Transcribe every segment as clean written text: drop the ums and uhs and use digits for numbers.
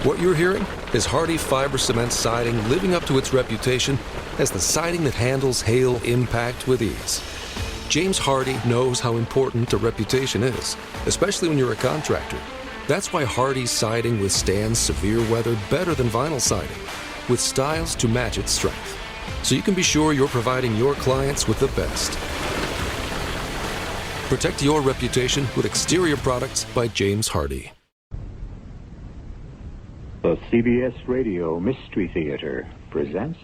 What you're hearing is Hardie Fiber Cement Siding living up to its reputation as the siding that handles hail impact with ease. James Hardie knows how important a reputation is, especially when you're a contractor. That's why Hardie's siding withstands severe weather better than vinyl siding, with styles to match its strength. So you can be sure you're providing your clients with the best. Protect your reputation with exterior products by James Hardie. The CBS Radio Mystery Theater presents...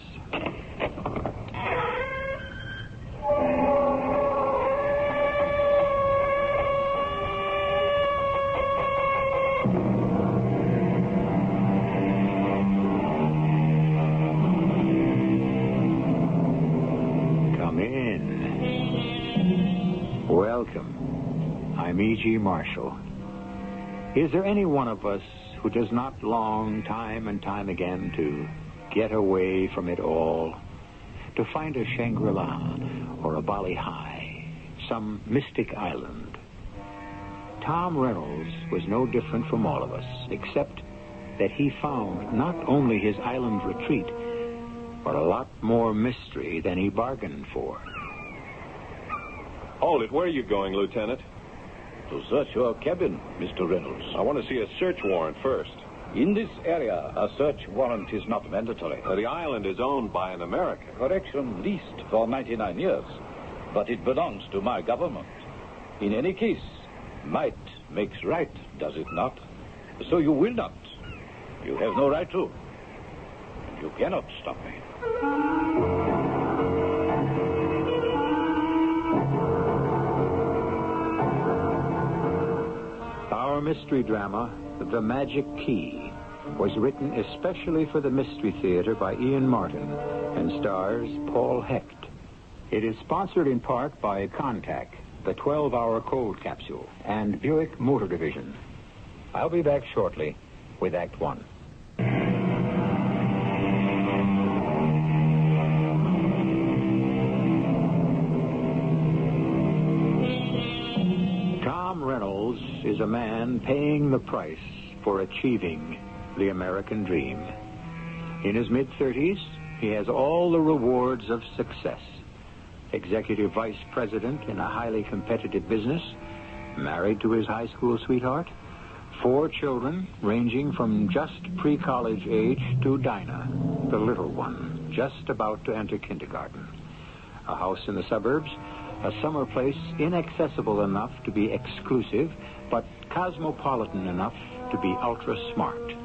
Come in. Welcome. I'm E.G. Marshall. Is there any one of us who does not long time and time again to get away from it all, to find a Shangri-La or a Bali High, some mystic island? Tom Reynolds was no different from all of us, except that he found not only his island retreat, but a lot more mystery than he bargained for. Hold it. Where are you going, Lieutenant? To search your cabin, Mr. Reynolds. I want to see a search warrant first. In this area, a search warrant is not mandatory. The island is owned by an American. Correction, leased for 99 years. But it belongs to my government. In any case, might makes right, does it not? So you will not. You have no right to. You cannot stop me. Our mystery drama, The Magic Key, was written especially for the Mystery Theater by Ian Martin and stars Paul Hecht. It is sponsored in part by Contact, the 12-hour cold capsule, and Buick Motor Division. I'll be back shortly with Act One. Tom Reynolds is a man paying the price for achieving the American dream. In his mid-30s, he has all the rewards of success. Executive vice president in a highly competitive business, married to his high school sweetheart, 4 children ranging from just pre-college age to Dinah, the little one, just about to enter kindergarten. A house in the suburbs, a summer place inaccessible enough to be exclusive, but cosmopolitan enough to be ultra-smart.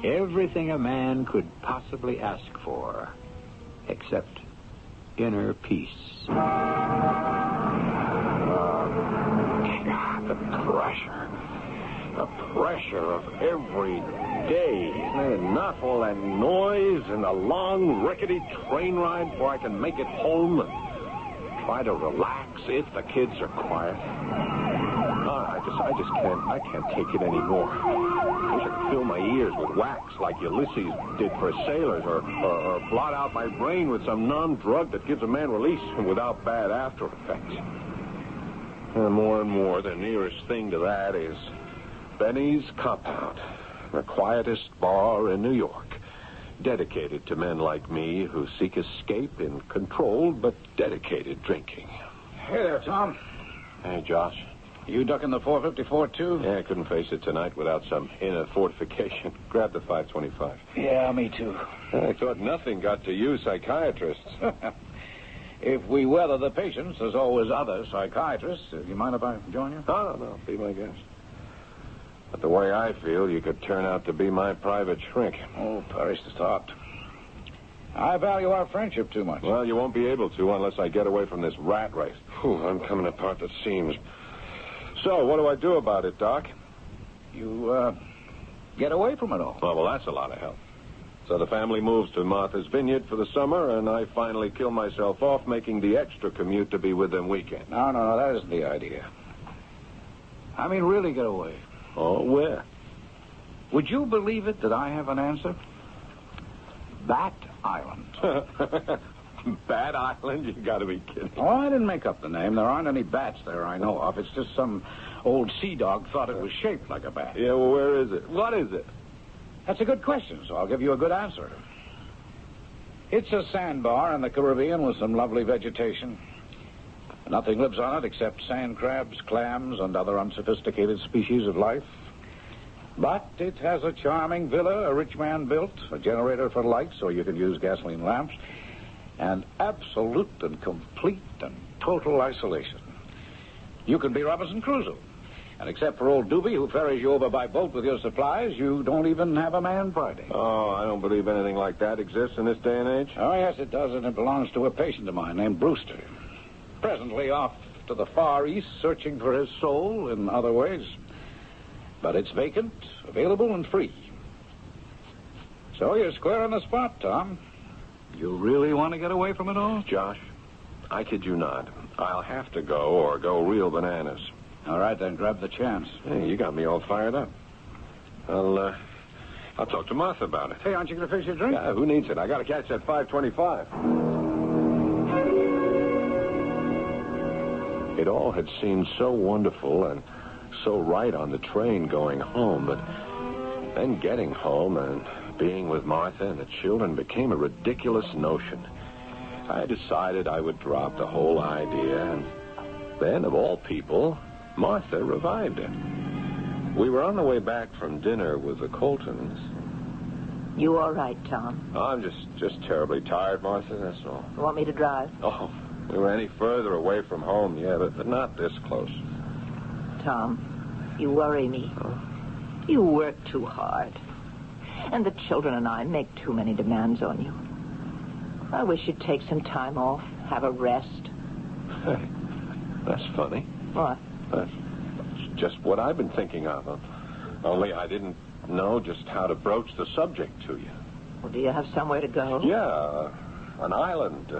Everything a man could possibly ask for, except inner peace. God, the pressure of every day. Isn't it enough? All that noise and the long, rickety train ride before I can make it home and try to relax if the kids are quiet. I just can't take it anymore. I wish I could fill my ears with wax like Ulysses did for sailors, or blot out my brain with some non-drug that gives a man release without bad after effects. And more, the nearest thing to that is Benny's Compound, the quietest bar in New York, dedicated to men like me who seek escape in controlled but dedicated drinking. Hey there, Tom. Hey, Josh. You ducking the 454, too? Yeah, I couldn't face it tonight without some inner fortification. Grab the 525. Yeah, me too. I thought nothing got to you psychiatrists. If we weather the patients, there's always other psychiatrists. You mind if I join you? No, be my guest. But the way I feel, you could turn out to be my private shrink. Oh, perish the thought. I value our friendship too much. Well, you won't be able to unless I get away from this rat race. Whew, I'm coming apart at the seams. So, what do I do about it, Doc? You, get away from it all. Oh, well, that's a lot of help. So the family moves to Martha's Vineyard for the summer, and I finally kill myself off making the extra commute to be with them weekend. No, that isn't the idea. I mean, really get away. Oh, where? Would you believe it that I have an answer? Bat Island. Bat Island? You gotta be kidding. Oh, I didn't make up the name. There aren't any bats there I know of. It's just some old sea dog thought it was shaped like a bat. Yeah, well, where is it? What is it? That's a good question, so I'll give you a good answer. It's a sandbar in the Caribbean with some lovely vegetation. Nothing lives on it except sand crabs, clams, and other unsophisticated species of life. But it has a charming villa a rich man built, a generator for lights so you can use gasoline lamps, and absolute and complete and total isolation. You can be Robinson Crusoe. And except for old Doobie, who ferries you over by boat with your supplies, you don't even have a man party. Oh, I don't believe anything like that exists in this day and age. Oh, yes, it does, and it belongs to a patient of mine named Brewster. Presently off to the Far East, searching for his soul in other ways. But it's vacant, available, and free. So you're square on the spot, Tom. You really want to get away from it all? Josh, I kid you not. I'll have to go or go real bananas. All right, then, grab the chance. Hey, you got me all fired up. I'll talk to Martha about it. Hey, aren't you going to finish your drink? Yeah, who needs it? I got to catch that 5:25. It all had seemed so wonderful and so right on the train going home, but then getting home and being with Martha and the children became a ridiculous notion. I decided I would drop the whole idea, and then, of all people, Martha revived it. We were on the way back from dinner with the Coltons. You all right, Tom? Oh, I'm just terribly tired, Martha, that's all. You want me to drive? Oh, we were any further away from home, yeah, but not this close. Tom, you worry me. Huh? You work too hard. And the children and I make too many demands on you. I wish you'd take some time off, have a rest. Hey, that's funny. What? That's just what I've been thinking of. Only I didn't know just how to broach the subject to you. Well, do you have somewhere to go? Yeah, an island,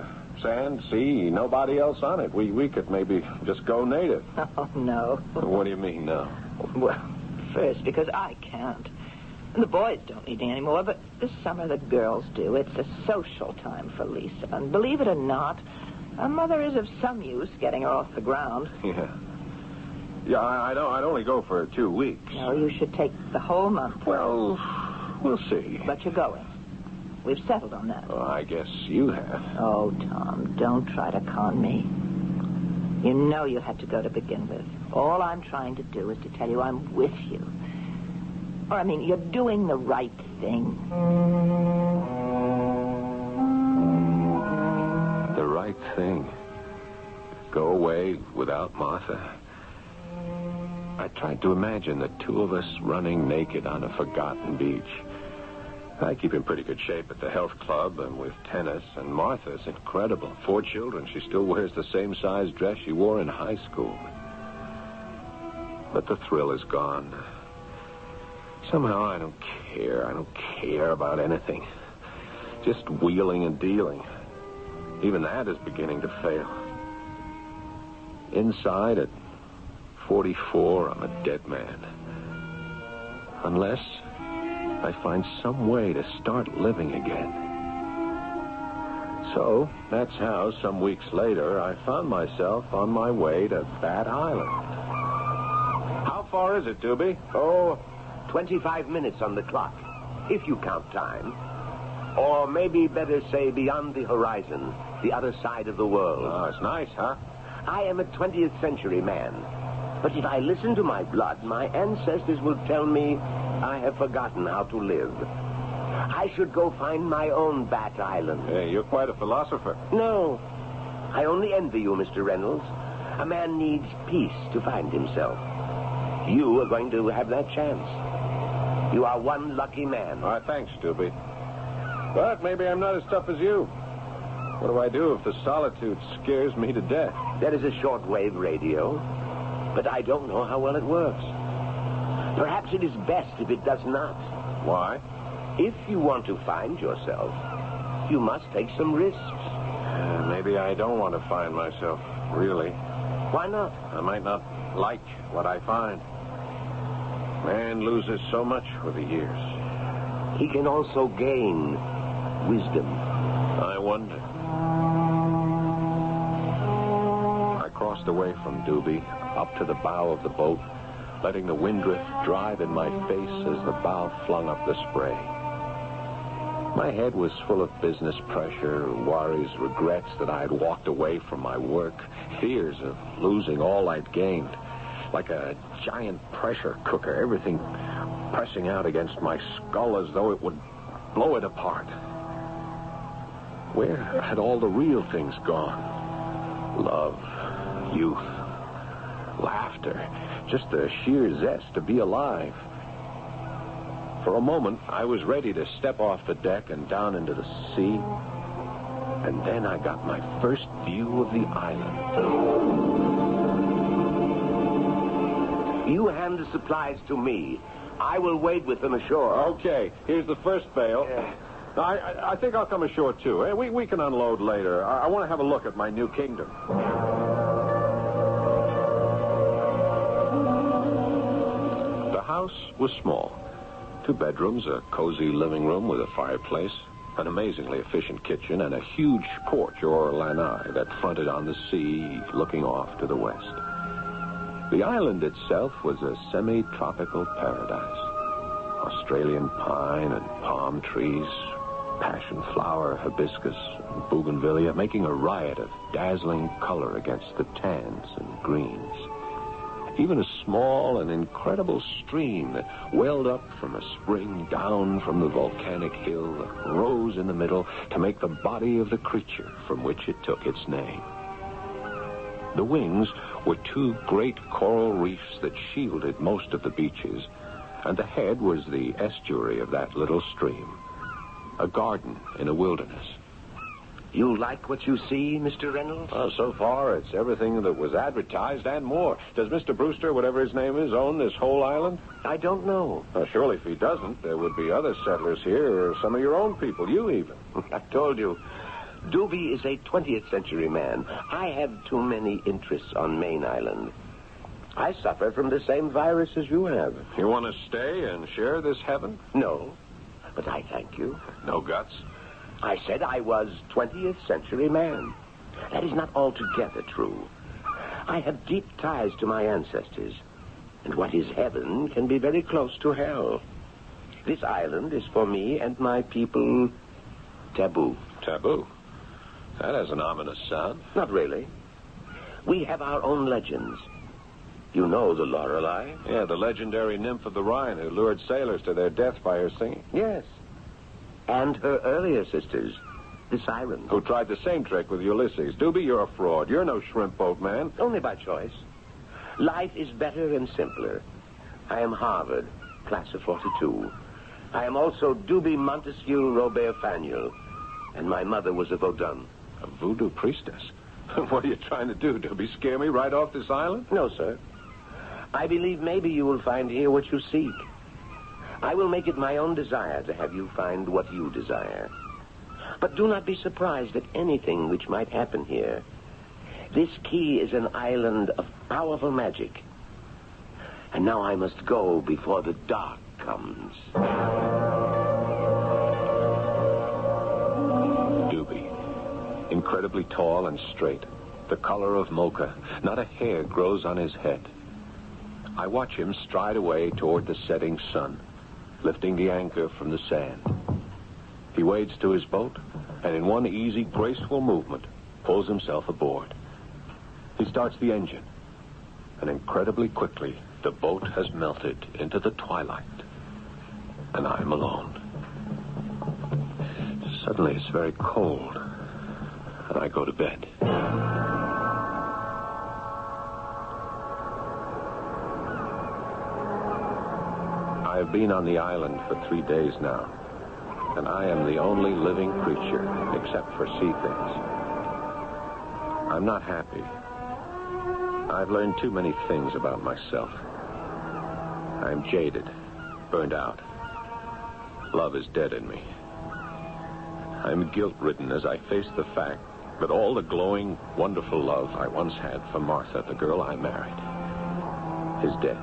sand, sea, nobody else on it. We could maybe just go native. Oh, no. What do you mean, no? Well, first, because I can't. And the boys don't need me anymore, but this summer the girls do. It's a social time for Lisa. And believe it or not, a mother is of some use getting her off the ground. Yeah. Yeah, I'd only go for 2 weeks. No, you should take the whole month. Well, we'll see. But you're going. We've settled on that. Well, I guess you have. Oh, Tom, don't try to con me. You know you had to go to begin with. All I'm trying to do is to tell you I'm with you. Or, I mean, you're doing the right thing. The right thing. Go away without Martha. I tried to imagine the two of us running naked on a forgotten beach. I keep in pretty good shape at the health club and with tennis, and Martha's incredible. 4 children. She still wears the same size dress she wore in high school. But the thrill is gone. Somehow I don't care. I don't care about anything. Just wheeling and dealing. Even that is beginning to fail. Inside at 44, I'm a dead man. Unless I find some way to start living again. So, that's how, some weeks later, I found myself on my way to that island. How far is it, Doobie? Oh, 25 minutes on the clock, if you count time. Or maybe better say beyond the horizon, the other side of the world. Oh, it's nice, huh? I am a 20th century man. But if I listen to my blood, my ancestors will tell me I have forgotten how to live. I should go find my own Bat Island. Hey, you're quite a philosopher. No, I only envy you, Mr. Reynolds. A man needs peace to find himself. You are going to have that chance. You are one lucky man. All right, thanks, Doobie. But maybe I'm not as tough as you. What do I do if the solitude scares me to death? There is a shortwave radio, but I don't know how well it works. Perhaps it is best if it does not. Why? If you want to find yourself, you must take some risks. Maybe I don't want to find myself, really. Why not? I might not like what I find. Man loses so much with the years. He can also gain wisdom. I wonder. I crossed away from Doobie, up to the bow of the boat, letting the windrift drive in my face as the bow flung up the spray. My head was full of business pressure, worries, regrets that I had walked away from my work, fears of losing all I'd gained. Like a giant pressure cooker, everything pressing out against my skull as though it would blow it apart. Where had all the real things gone? Love, youth, laughter, just the sheer zest to be alive. For a moment, I was ready to step off the deck and down into the sea. And then I got my first view of the island. You hand the supplies to me. I will wait with them ashore. Okay, here's the first bale. I think I'll come ashore, too. We can unload later. I want to have a look at my new kingdom. The house was small. 2 bedrooms, a cozy living room with a fireplace, an amazingly efficient kitchen, and a huge porch or lanai that fronted on the sea looking off to the west. The island itself was a semi-tropical paradise. Australian pine and palm trees, passion flower, hibiscus, and bougainvillea, making a riot of dazzling color against the tans and greens. Even a small and incredible stream that welled up from a spring down from the volcanic hill that rose in the middle to make the body of the creature from which it took its name. The wings were 2 great coral reefs that shielded most of the beaches, and the head was the estuary of that little stream, a garden in a wilderness. You like what you see, Mr. Reynolds? So far, it's everything that was advertised and more. Does Mr. Brewster, whatever his name is, own this whole island? I don't know. Surely if he doesn't, there would be other settlers here, or some of your own people, you even. I told you. Doobie is a 20th century man. I have too many interests on Main Island. I suffer from the same virus as you have. You want to stay and share this heaven? No, but I thank you. No guts? I said I was 20th century man. That is not altogether true. I have deep ties to my ancestors, and what is heaven can be very close to hell. This island is for me and my people taboo. Taboo? That has an ominous sound. Not really. We have our own legends. You know the Lorelei? Yeah, the legendary nymph of the Rhine who lured sailors to their death by her singing. Yes. And her earlier sisters, the Sirens. Who tried the same trick with Ulysses. Doobie, you're a fraud. You're no shrimp boat man. Only by choice. Life is better and simpler. I am Harvard, class of 42. I am also Doobie Montesquieu Robert Faniel, and my mother was a Vaudin. A voodoo priestess? What are you trying to do, Doobie? Scare me right off this island? No, sir. I believe maybe you will find here what you seek. I will make it my own desire to have you find what you desire. But do not be surprised at anything which might happen here. This key is an island of powerful magic. And now I must go before the dark comes. Doobie, incredibly tall and straight, the color of mocha, not a hair grows on his head. I watch him stride away toward the setting sun, lifting the anchor from the sand. He wades to his boat, and in one easy, graceful movement, pulls himself aboard. He starts the engine, and incredibly quickly, the boat has melted into the twilight, and I'm alone. Suddenly, it's very cold, and I go to bed. I have been on the island for 3 days now, and I am the only living creature except for sea things. I'm not happy. I've learned too many things about myself. I'm jaded, burned out. Love is dead in me. I'm guilt-ridden as I face the fact that all the glowing, wonderful love I once had for Martha, the girl I married, is dead.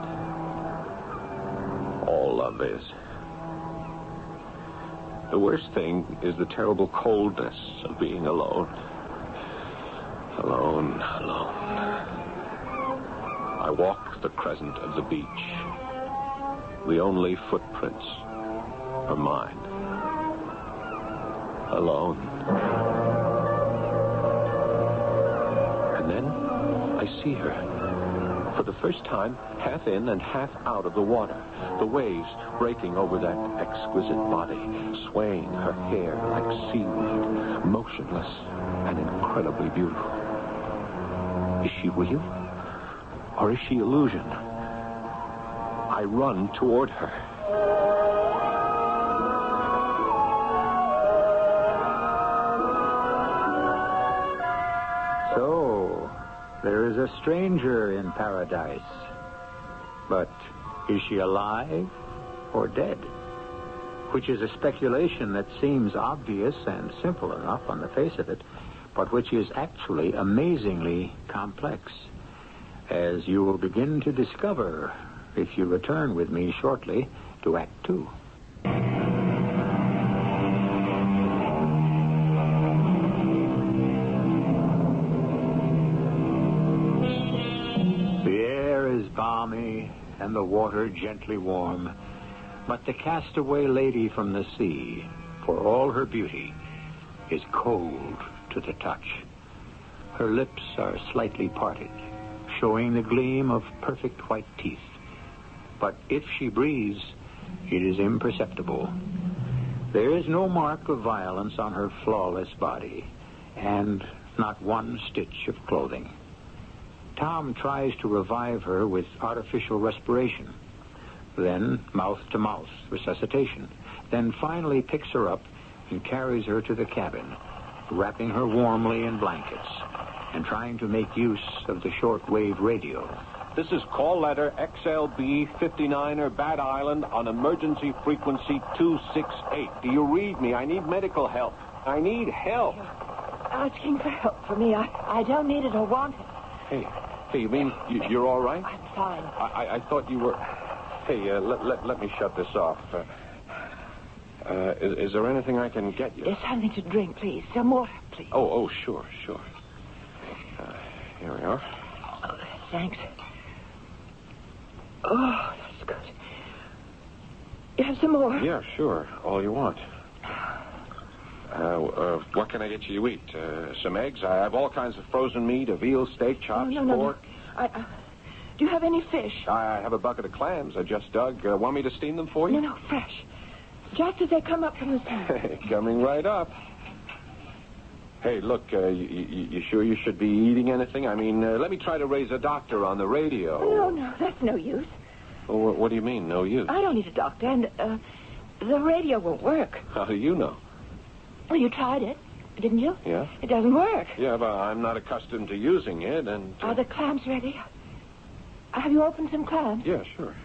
All love is. The worst thing is the terrible coldness of being alone. Alone. I walk the crescent of the beach. The only footprints are mine. Alone. And then I see her. For the first time, half in and half out of the water. The waves breaking over that exquisite body, swaying her hair like seaweed, motionless and incredibly beautiful. Is she real? Or is she illusion? I run toward her. So, there is a stranger in paradise. But is she alive or dead? Which is a speculation that seems obvious and simple enough on the face of it, but which is actually amazingly complex, as you will begin to discover if you return with me shortly to Act 2. The air is balmy and the water gently warm, but the castaway lady from the sea, for all her beauty, is cold to the touch. Her lips are slightly parted, showing the gleam of perfect white teeth. But if she breathes, it is imperceptible. There is no mark of violence on her flawless body, and not one stitch of clothing. Tom tries to revive her with artificial respiration, then mouth-to-mouth resuscitation, then finally picks her up and carries her to the cabin, wrapping her warmly in blankets and trying to make use of the shortwave radio. This is call letter XLB 59er Bat Island on emergency frequency 268. Do you read me? I need medical help. I need help. Asking for help for me. I don't need it or want it. Hey, you mean you're all right? I'm fine. I thought you were... Hey, let me shut this off. Is there anything I can get you? There's something to drink, please. Some water, please. Oh, sure. Here we are. Oh, thanks. Oh, that's good. You have some more? Yeah, sure. All you want. What can I get you to eat? Some eggs? I have all kinds of frozen meat, a veal steak, chops, pork. No. Do you have any fish? I have a bucket of clams I just dug. Want me to steam them for you? No, fresh. Just as they come up from the sea. Coming right up. Hey, look, you sure you should be eating anything? I mean, let me try to raise a doctor on the radio. No, that's no use. Well, what do you mean, no use? I don't need a doctor, and the radio won't work. How do you know? Well, you tried it, didn't you? Yeah. It doesn't work. Yeah, but I'm not accustomed to using it, and... Are the clams ready? Have you opened some clams? Yeah, sure.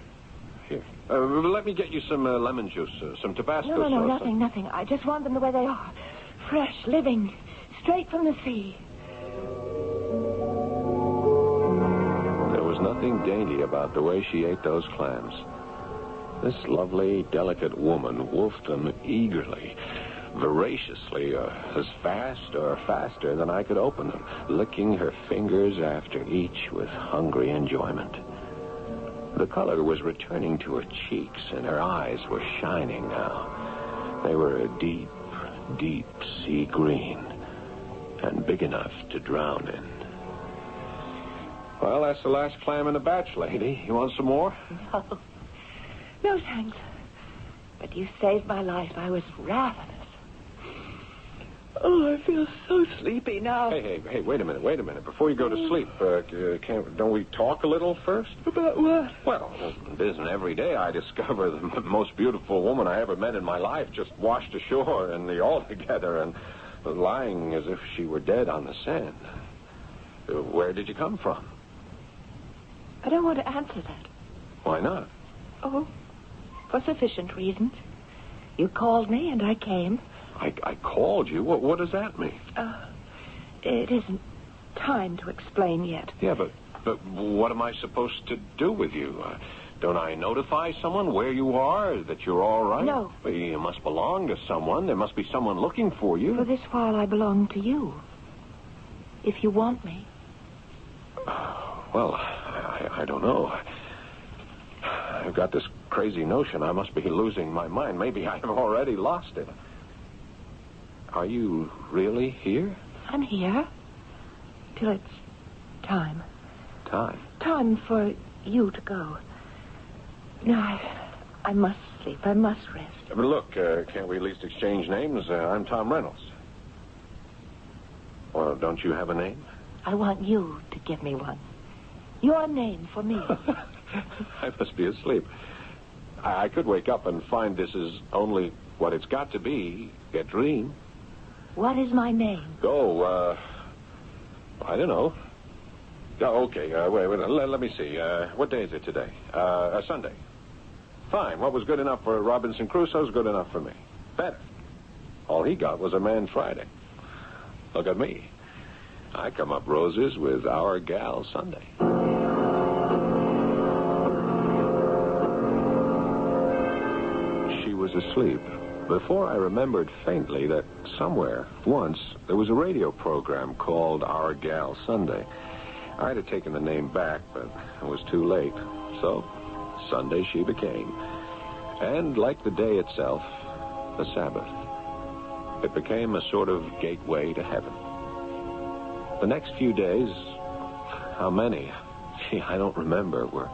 Here. Let me get you some lemon juice, some Tabasco sauce. No, nothing. I just want them the way they are. Fresh, living, straight from the sea. There was nothing dainty about the way she ate those clams. This lovely, delicate woman wolfed them eagerly, voraciously, as fast or faster than I could open them, licking her fingers after each with hungry enjoyment. The color was returning to her cheeks, and her eyes were shining now. They were a deep, deep sea green, and big enough to drown in. Well, that's the last clam in the batch, lady. You want some more? No, thanks. But you saved my life. I was ravenous. Oh, I feel so sleepy now. Hey, wait a minute. Before you go to sleep, don't we talk a little first? About what? Well, it isn't every day I discover the most beautiful woman I ever met in my life just washed ashore in the altogether and lying as if she were dead on the sand. Where did you come from? I don't want to answer that. Why not? Oh, for sufficient reasons. You called me and I came. I called you? What does that mean? It isn't time to explain yet. Yeah, but what am I supposed to do with you? Don't I notify someone where you are, that you're all right? No. Well, you must belong to someone. There must be someone looking for you. For this while, I belong to you. If you want me. Well, I don't know. I've got this crazy notion I must be losing my mind. Maybe I've already lost it. Are you really here? I'm here till it's time. Time? Time for you to go. No, I must sleep. I must rest. But look, can't we at least exchange names? I'm Tom Reynolds. Well, don't you have a name? I want you to give me one. Your name for me. I must be asleep. I could wake up and find this is only what it's got to be, a dream. What is my name? Oh, I don't know. Oh, okay, wait, let me see. What day is it today? Sunday. Fine. What was good enough for Robinson Crusoe is good enough for me. Better. All he got was a Man Friday. Look at me. I come up roses with Our Gal Sunday. She was asleep before I remembered faintly that somewhere, once, there was a radio program called Our Gal Sunday. I'd have taken the name back, but it was too late. So, Sunday she became. And like the day itself, the Sabbath. It became a sort of gateway to heaven. The next few days, how many? Gee, I don't remember, were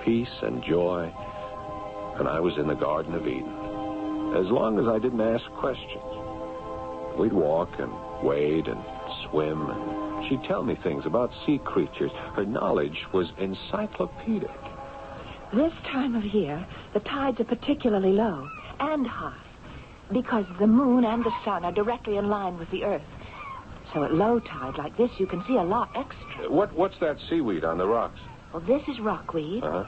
peace and joy, and I was in the Garden of Eden. As long as I didn't ask questions. We'd walk and wade and swim, and she'd tell me things about sea creatures. Her knowledge was encyclopedic. This time of year, the tides are particularly low and high because the moon and the sun are directly in line with the earth. So at low tide like this, you can see a lot extra. What's that seaweed on the rocks? Well, this is rockweed, Uh-huh.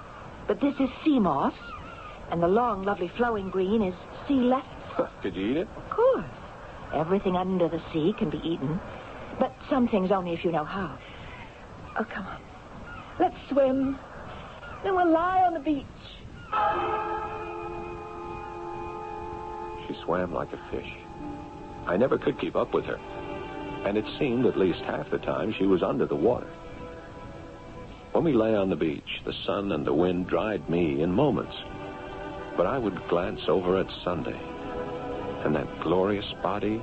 but this is sea moss, and the long, lovely flowing green is sea lettuce. Could you eat it? Of course. Everything under the sea can be eaten, but some things only if you know how. Oh, come on. Let's swim. Then we'll lie on the beach. She swam like a fish. I never could keep up with her. And it seemed at least half the time she was under the water. When we lay on the beach, the sun and the wind dried me in moments. But I would glance over at Sunday, and that glorious body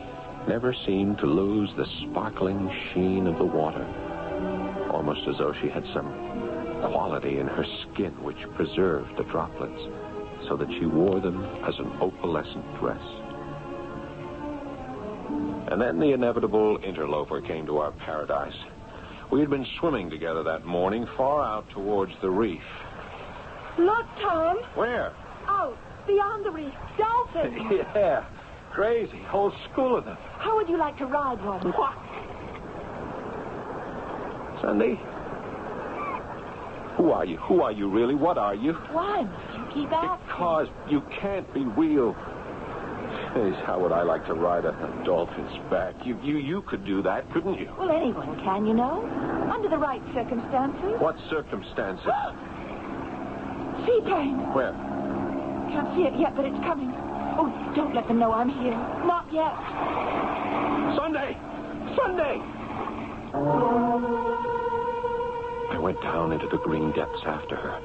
never seemed to lose the sparkling sheen of the water, almost as though she had some quality in her skin which preserved the droplets, so that she wore them as an opalescent dress. And then the inevitable interloper came to our paradise. We had been swimming together that morning far out towards the reef. Look, Tom. Where? Out, beyond the reef. Dolphins. Yeah, crazy. Whole school of them. How would you like to ride one? What? Sunday? Who are you? Who are you, really? What are you? Why must you keep asking? Because you can't be real. Jeez, how would I like to ride a dolphin's back? You could do that, couldn't you? Well, anyone can, you know. Under the right circumstances. What circumstances? Seaplane. Where? Can't see it yet, but it's coming. Oh, don't let them know I'm here. Not yet. Sunday! Sunday! I went down into the green depths after her,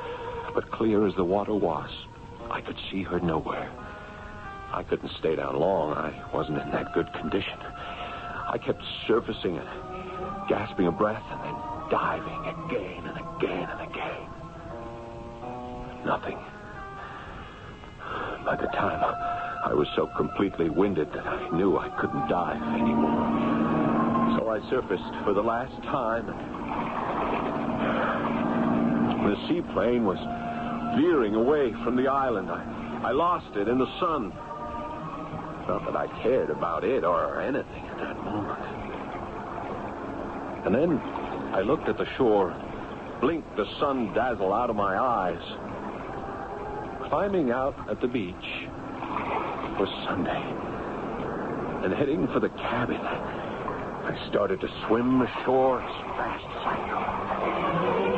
but clear as the water was, I could see her nowhere. I couldn't stay down long. I wasn't in that good condition. I kept surfacing and gasping a breath and then diving again and again and again. Nothing. By the time I was so completely winded that I knew I couldn't dive anymore. So I surfaced for the last time. The seaplane was veering away from the island. I lost it in the sun. Not that I cared about it or anything at that moment. And then I looked at the shore, blinked the sun dazzle out of my eyes. Climbing out at the beach was Sunday. And heading for the cabin, I started to swim ashore as fast as I could.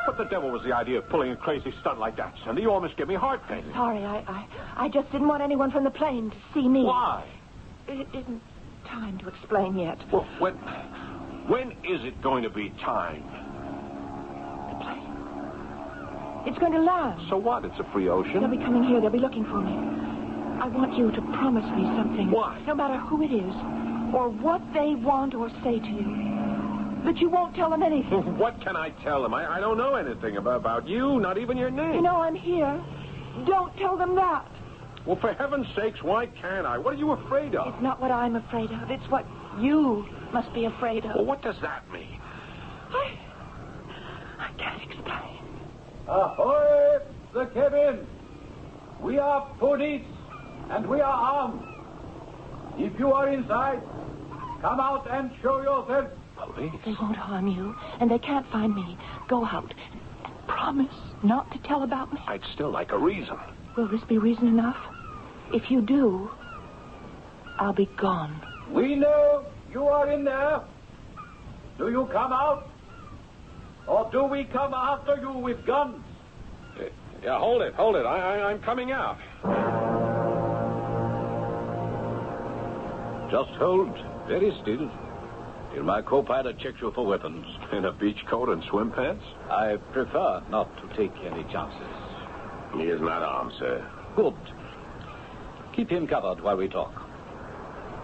What the devil was the idea of pulling a crazy stunt like that, Sunday? You almost give me heart pain. Sorry, I just didn't want anyone from the plane to see me. Why? Isn't time to explain yet. Well, when is it going to be time? The plane. It's going to land. So what? It's a free ocean. They'll be coming here. They'll be looking for me. I want you to promise me something. Why? No matter who it is, or what they want or say to you, that you won't tell them anything. What can I tell them? I don't know anything about you, not even your name. You know I'm here. Don't tell them that. Well, for heaven's sakes, why can't I? What are you afraid of? It's not what I'm afraid of. It's what you must be afraid of. Well, what does that mean? I can't explain. Ahoy, the cabin! We are police, and we are armed. If you are inside, come out and show yourself. Police? They won't harm you, and they can't find me. Go out and promise not to tell about me. I'd still like a reason. Will this be reason enough? If you do, I'll be gone. We know you are in there. Do you come out? Or do we come after you with guns? Yeah, hold it. I'm coming out. Just hold very still till my co-pilot checks you for weapons. In a beach coat and swim pants? I prefer not to take any chances. He is not armed, sir. Good. Keep him covered while we talk.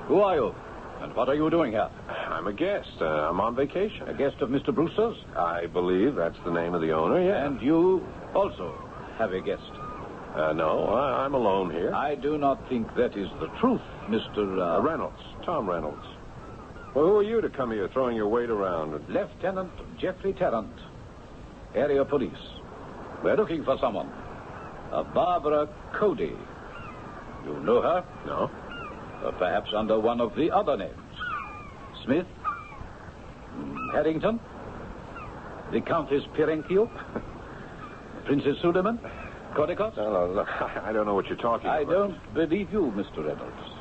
Who are you? And what are you doing here? I'm a guest. I'm on vacation. A guest of Mr. Brewster's? I believe that's the name of the owner, yeah. And you also have a guest? No, I'm alone here. I do not think that is the truth, Mr. Reynolds. Tom Reynolds. Well, who are you to come here throwing your weight around? Lieutenant Jeffrey Tarrant, area police. We're looking for someone. A Barbara Cody. You know her? No. Perhaps under one of the other names. Smith? Harrington? The Countess Perenkio? Princess Suleiman? Codicott? No, look, I don't know what you're talking about. I don't believe you, Mr. Reynolds.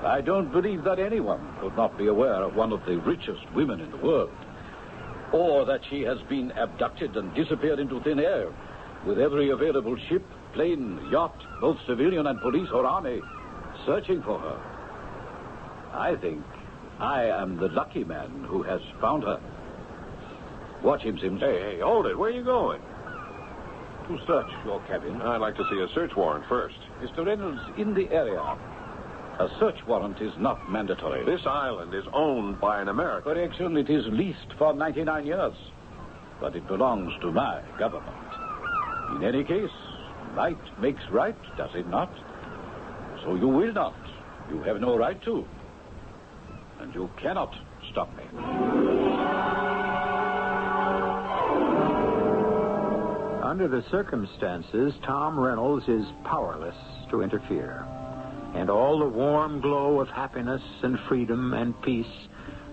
I don't believe that anyone could not be aware of one of the richest women in the world. Or that she has been abducted and disappeared into thin air with every available ship, plane, yacht, both civilian and police or army, searching for her. I think I am the lucky man who has found her. Watch him, Sims. Hey, hold it. Where are you going? To search your cabin. I'd like to see a search warrant first. Mr. Reynolds, in the area, a search warrant is not mandatory. This island is owned by an American. Correction, it is leased for 99 years. But it belongs to my government. In any case, might makes right, does it not? So you will not. You have no right to. And you cannot stop me. Under the circumstances, Tom Reynolds is powerless to interfere. And all the warm glow of happiness and freedom and peace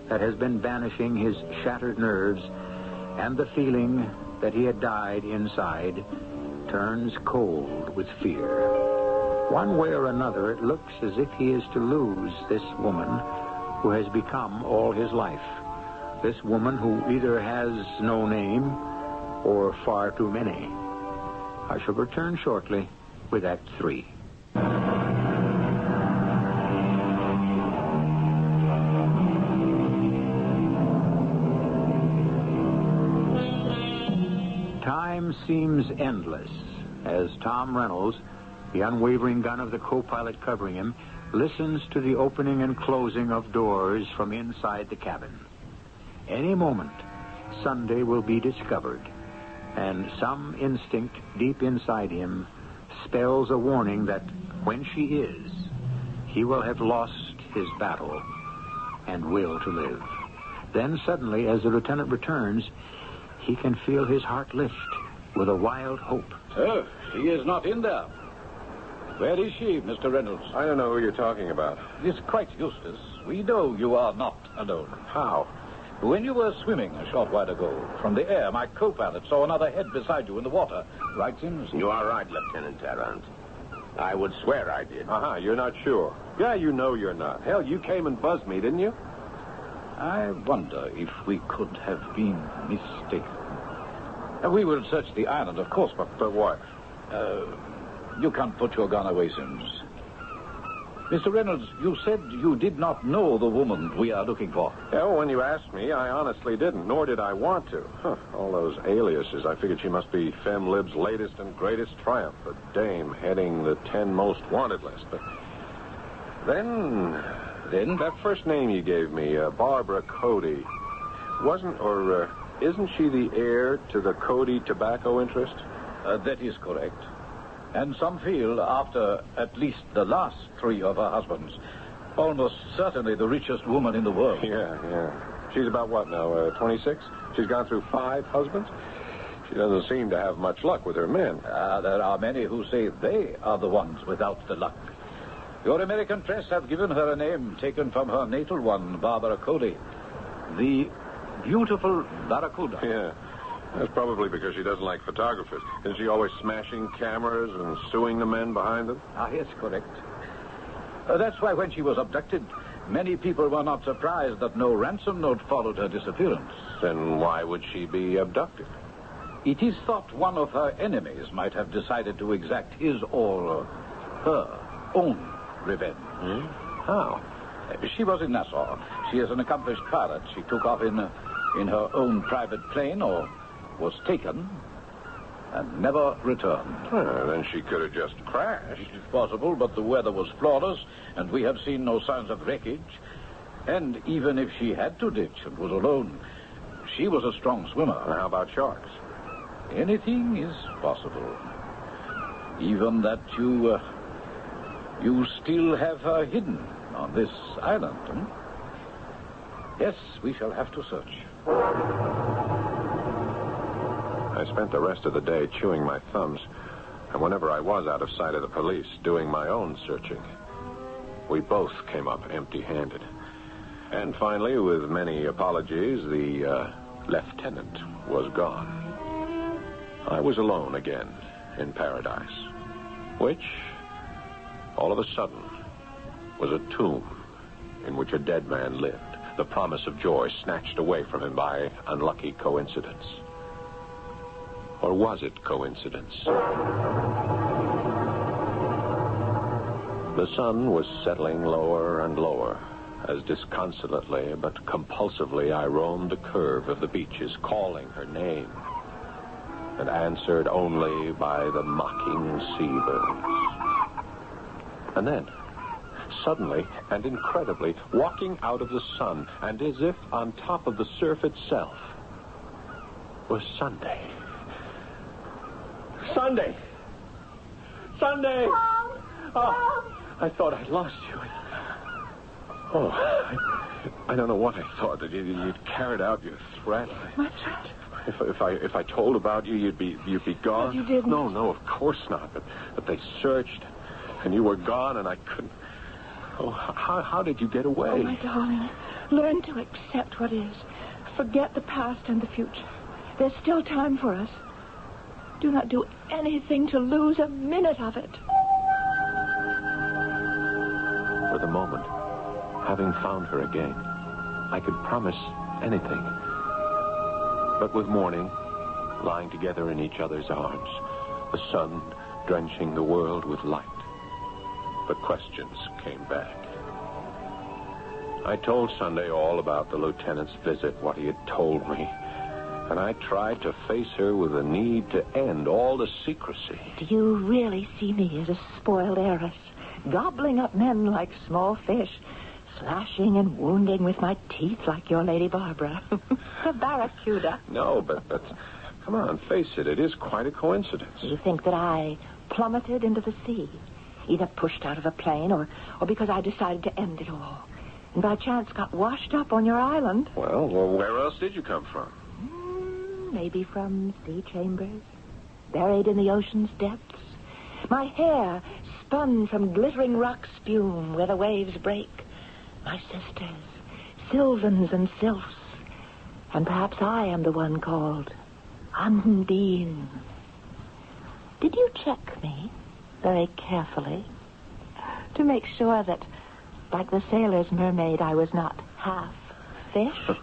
that has been banishing his shattered nerves, and the feeling that he had died inside, turns cold with fear. One way or another, it looks as if he is to lose this woman who has become all his life. This woman who either has no name or far too many. I shall return shortly with Act 3. Time seems endless as Tom Reynolds, the unwavering gun of the co-pilot covering him, listens to the opening and closing of doors from inside the cabin. Any moment, Sunday will be discovered, and some instinct deep inside him spells a warning that when she is, he will have lost his battle and will to live. Then suddenly, as the lieutenant returns, he can feel his heart lift with a wild hope. Oh, she is not in there. Where is she, Mr. Reynolds? I don't know who you're talking about. Miss Quite Eustace, we know you are not alone. How? When you were swimming a short while ago, from the air, my co-pilot saw another head beside you in the water. Right, Sims? You are right, Lieutenant Tarrant. I would swear I did. You're not sure. Yeah, you know you're not. Hell, you came and buzzed me, didn't you? I wonder if we could have been mistaken. We will search the island, of course, but... But what? You can't put your gun away, Sims. Mr. Reynolds, you said you did not know the woman we are looking for. Yeah, well, when you asked me, I honestly didn't, nor did I want to. All those aliases, I figured she must be FemLib's latest and greatest triumph, a dame heading the 10 most wanted list. But then that first name you gave me, Barbara Cody, isn't she the heir to the Cody tobacco interest? That is correct. And some feel, after at least the last 3 of her husbands, almost certainly the richest woman in the world. Yeah. She's about what now, 26? She's gone through 5 husbands? She doesn't seem to have much luck with her men. There are many who say they are the ones without the luck. Your American press have given her a name taken from her natal one, Barbara Cody. The beautiful Barracuda. Yeah. That's probably because she doesn't like photographers. Isn't she always smashing cameras and suing the men behind them? Yes, correct. That's why when she was abducted, many people were not surprised that no ransom note followed her disappearance. Then why would she be abducted? It is thought one of her enemies might have decided to exact his or her own revenge. How? She was in Nassau. She is an accomplished pilot. She took off in her own private plane or was taken and never returned. Well, then she could have just crashed. It is possible, but the weather was flawless, and we have seen no signs of wreckage. And even if she had to ditch and was alone, she was a strong swimmer. How about sharks? Anything is possible. Even that you still have her hidden on this island. Yes, we shall have to search. I spent the rest of the day chewing my thumbs, and whenever I was out of sight of the police, doing my own searching. We both came up empty-handed. And finally, with many apologies, the lieutenant was gone. I was alone again in paradise, which, all of a sudden, was a tomb in which a dead man lived, the promise of joy snatched away from him by unlucky coincidence. Or was it coincidence? The sun was settling lower and lower as disconsolately but compulsively I roamed the curve of the beaches, calling her name, and answered only by the mocking seabirds. And then, suddenly and incredibly, walking out of the sun, and as if on top of the surf itself, was Sunday. Sunday! Sunday! Mom! Oh, I thought I'd lost you. I don't know what I thought. That you'd carried out your threat. My threat? If I told about you, you'd be gone. But you didn't. No, of course not. But they searched, and you were gone, and I couldn't. Oh, how did you get away? Oh, my darling, learn to accept what is. Forget the past and the future. There's still time for us. Do not do anything to lose a minute of it. For the moment, having found her again, I could promise anything. But with morning, lying together in each other's arms, the sun drenching the world with light, the questions came back. I told Sunday all about the lieutenant's visit, what he had told me, and I tried to face her with the need to end all the secrecy. Do you really see me as a spoiled heiress, gobbling up men like small fish, slashing and wounding with my teeth like your Lady Barbara? The Barracuda. No, but come on, face it. It is quite a coincidence. You think that I plummeted into the sea, either pushed out of a plane or because I decided to end it all, and by chance got washed up on your island? Well, where else did you come from? Maybe from sea chambers, buried in the ocean's depths. My hair spun from glittering rock spume where the waves break. My sisters, Sylvans and Sylphs. And perhaps I am the one called Undine. Did you check me very carefully to make sure that, like the sailor's mermaid, I was not half fish?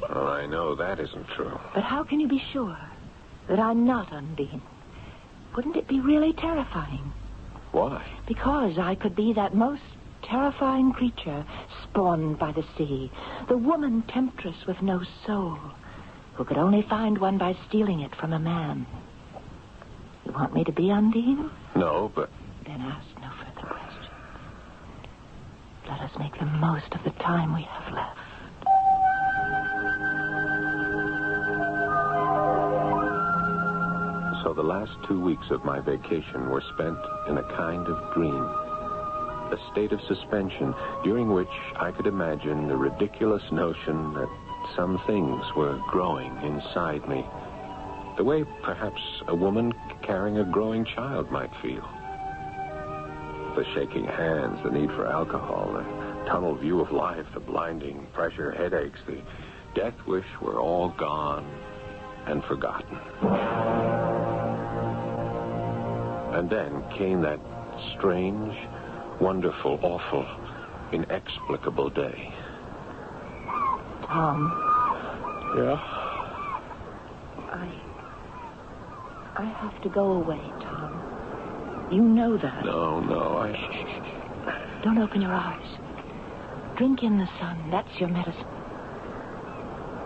Well, I know that isn't true. But how can you be sure that I'm not Undine? Wouldn't it be really terrifying Why? Because I could be that most terrifying creature spawned by the sea, the woman temptress with no soul, who could only find one by stealing it from a man. You want me to be Undine? No, but... Then ask no further questions. Let us make the most of the time we have left. So the last 2 weeks of my vacation were spent in a kind of dream. A state of suspension during which I could imagine the ridiculous notion that some things were growing inside me. The way perhaps a woman carrying a growing child might feel. The shaking hands, the need for alcohol, the tunnel view of life, the blinding pressure headaches, the death wish were all gone and forgotten. And then came that strange, wonderful, awful, inexplicable day. Tom. Yeah? I have to go away, Tom. You know that. No, Don't open your eyes. Drink in the sun. That's your medicine.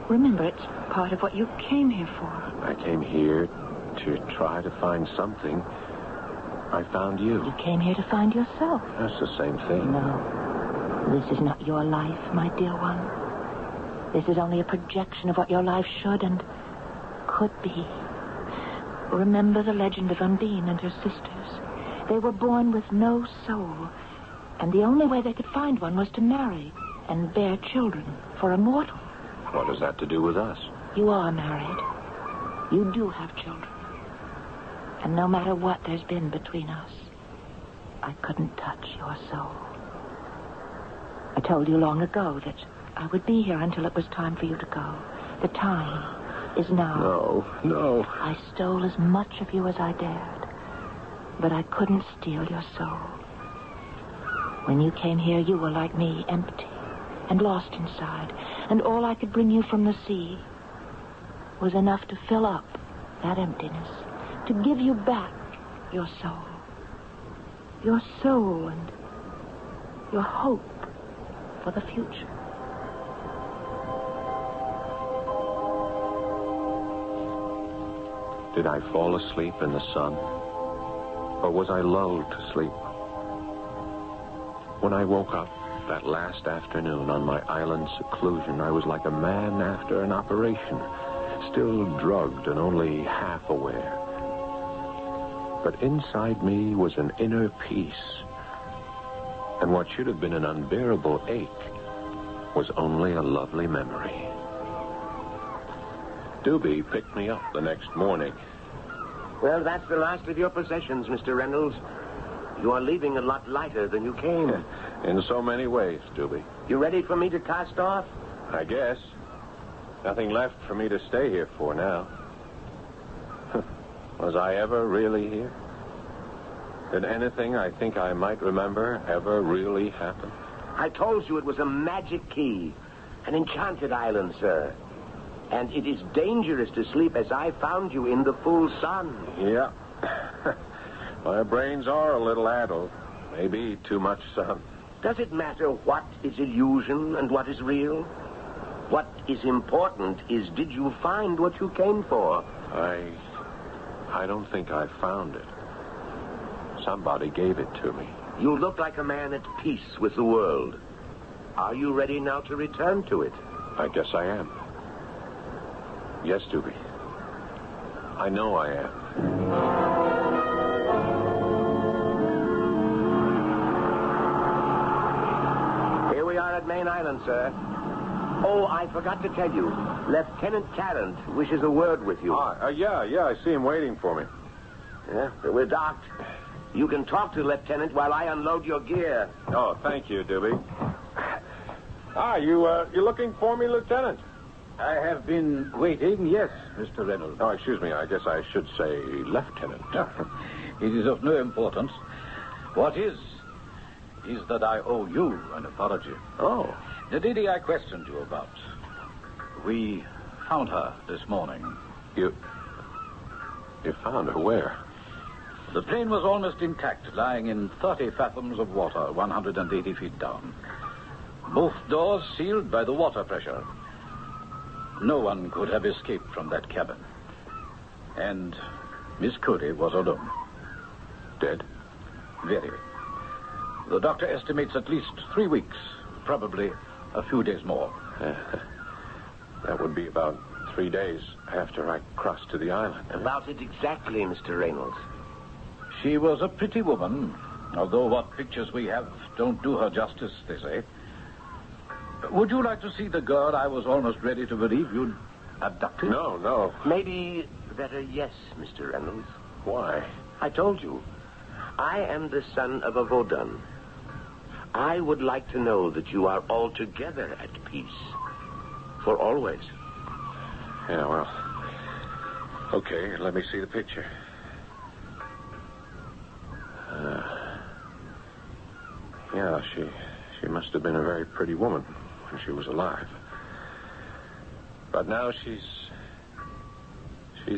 Remember, it's part of what you came here for. I came here to try to find something. I found you. You came here to find yourself. That's the same thing. No. This is not your life, my dear one. This is only a projection of what your life should and could be. Remember the legend of Undine and her sisters. They were born with no soul, and the only way they could find one was to marry and bear children for a mortal. What has that to do with us? You are married. You do have children. And no matter what there's been between us, I couldn't touch your soul. I told you long ago that I would be here until it was time for you to go. The time is now. No. I stole as much of you as I dared, but I couldn't steal your soul. When you came here, you were like me, empty and lost inside, and all I could bring you from the sea was enough to fill up that emptiness, to give you back your soul. Your soul and your hope for the future. Did I fall asleep in the sun? Or was I lulled to sleep? When I woke up that last afternoon on my island seclusion, I was like a man after an operation, still drugged and only half aware. But inside me was an inner peace. And what should have been an unbearable ache was only a lovely memory. Doobie picked me up the next morning. Well, that's the last of your possessions, Mr. Reynolds. You are leaving a lot lighter than you came. In so many ways, Doobie. You ready for me to cast off? I guess. Nothing left for me to stay here for now. Was I ever really here? Did anything I think I might remember ever really happen? I told you it was a magic key. An enchanted island, sir. And it is dangerous to sleep as I found you in the full sun. Yeah. My brains are a little addled. Maybe too much sun. Does it matter what is illusion and what is real? What is important is, did you find what you came for? I don't think I found it. Somebody gave it to me. You look like a man at peace with the world. Are you ready now to return to it? I guess I am. Yes, Doobie. I know I am. Here we are at Main Island, sir. Oh, I forgot to tell you. Lieutenant Tarrant wishes a word with you. Yeah, I see him waiting for me. Yeah, so we're docked. You can talk to Lieutenant while I unload your gear. Oh, thank you, Doobie. You looking for me, Lieutenant? I have been waiting, yes, Mr. Reynolds. Oh, excuse me. I guess I should say Lieutenant. It is of no importance. What is that I owe you an apology. Oh. The lady I questioned you about. We found her this morning. You found her where? The plane was almost intact, lying in 30 fathoms of water, 180 feet down. Both doors sealed by the water pressure. No one could have escaped from that cabin. And Miss Cody was alone. Dead? Very. The doctor estimates at least 3 weeks, probably a few days more. That would be about 3 days after I crossed to the island. About it exactly, Mr. Reynolds. She was a pretty woman, although what pictures we have don't do her justice, they say. Would you like to see the girl I was almost ready to believe you'd abducted? No. Maybe better yes, Mr. Reynolds. Why? I told you. I am the son of a Vaudin. I would like to know that you are altogether at peace. For always. Yeah, well. Okay, let me see the picture. Yeah, she must have been a very pretty woman when she was alive. But now she's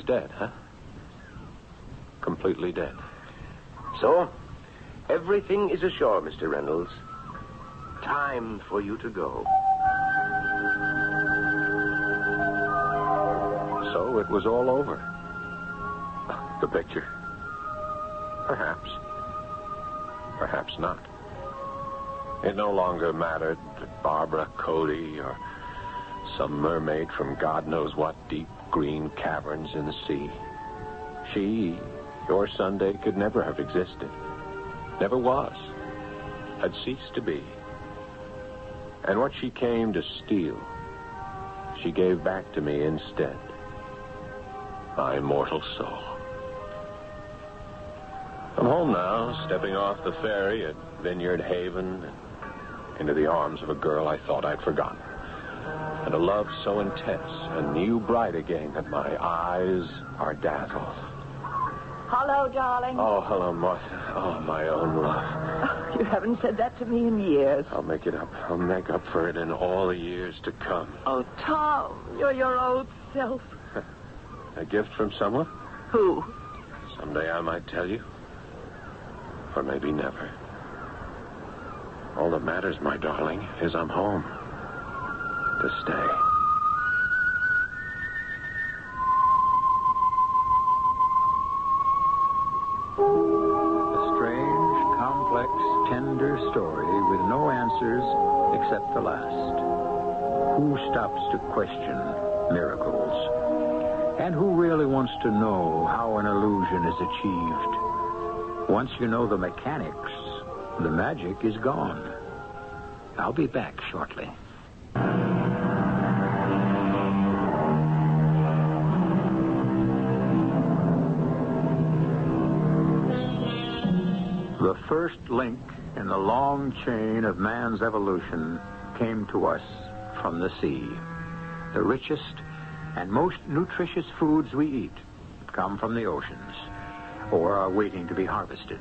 dead, huh? Completely dead. So, everything is ashore, Mr. Reynolds. Time for you to go. So it was all over. The picture. Perhaps. Perhaps not. It no longer mattered that Barbara Cody or some mermaid from God knows what deep green caverns in the sea. She, your Sunday, could never have existed. Never was. Had ceased to be. And what she came to steal, she gave back to me instead. My immortal soul. I'm home now, stepping off the ferry at Vineyard Haven and into the arms of a girl I thought I'd forgotten. And a love so intense and new bright again that my eyes are dazzled. Hello, darling. Oh, hello, Martha. Oh, my own love. Oh, you haven't said that to me in years. I'll make it up. I'll make up for it in all the years to come. Oh, Tom, you're your old self. A gift from someone? Who? Someday I might tell you. Or maybe never. All that matters, my darling, is I'm home. To stay. A strange, complex, tender story with no answers except the last. Who stops to question miracles? And who really wants to know how an illusion is achieved? Once you know the mechanics, the magic is gone. I'll be back shortly. The first link in the long chain of man's evolution came to us from the sea. The richest and most nutritious foods we eat come from the oceans or are waiting to be harvested.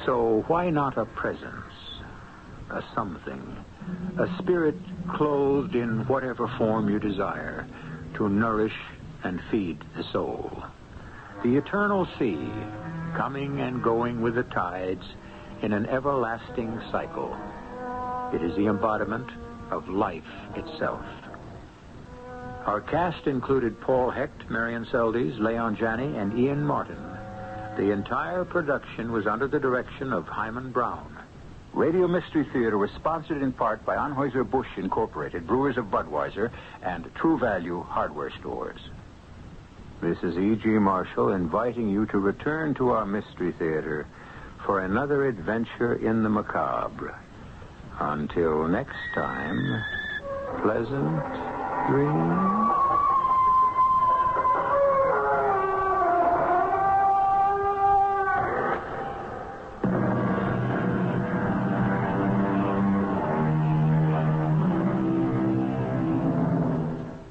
So why not a presence, a something, a spirit clothed in whatever form you desire to nourish and feed the soul? The eternal sea, coming and going with the tides in an everlasting cycle. It is the embodiment of life itself. Our cast included Paul Hecht, Marion Seldes, Leon Janney, and Ian Martin. The entire production was under the direction of Hyman Brown. Radio Mystery Theater was sponsored in part by Anheuser-Busch Incorporated, Brewers of Budweiser, and True Value Hardware Stores. This is E.G. Marshall inviting you to return to our Mystery Theater for another adventure in the macabre. Until next time, pleasant dreams.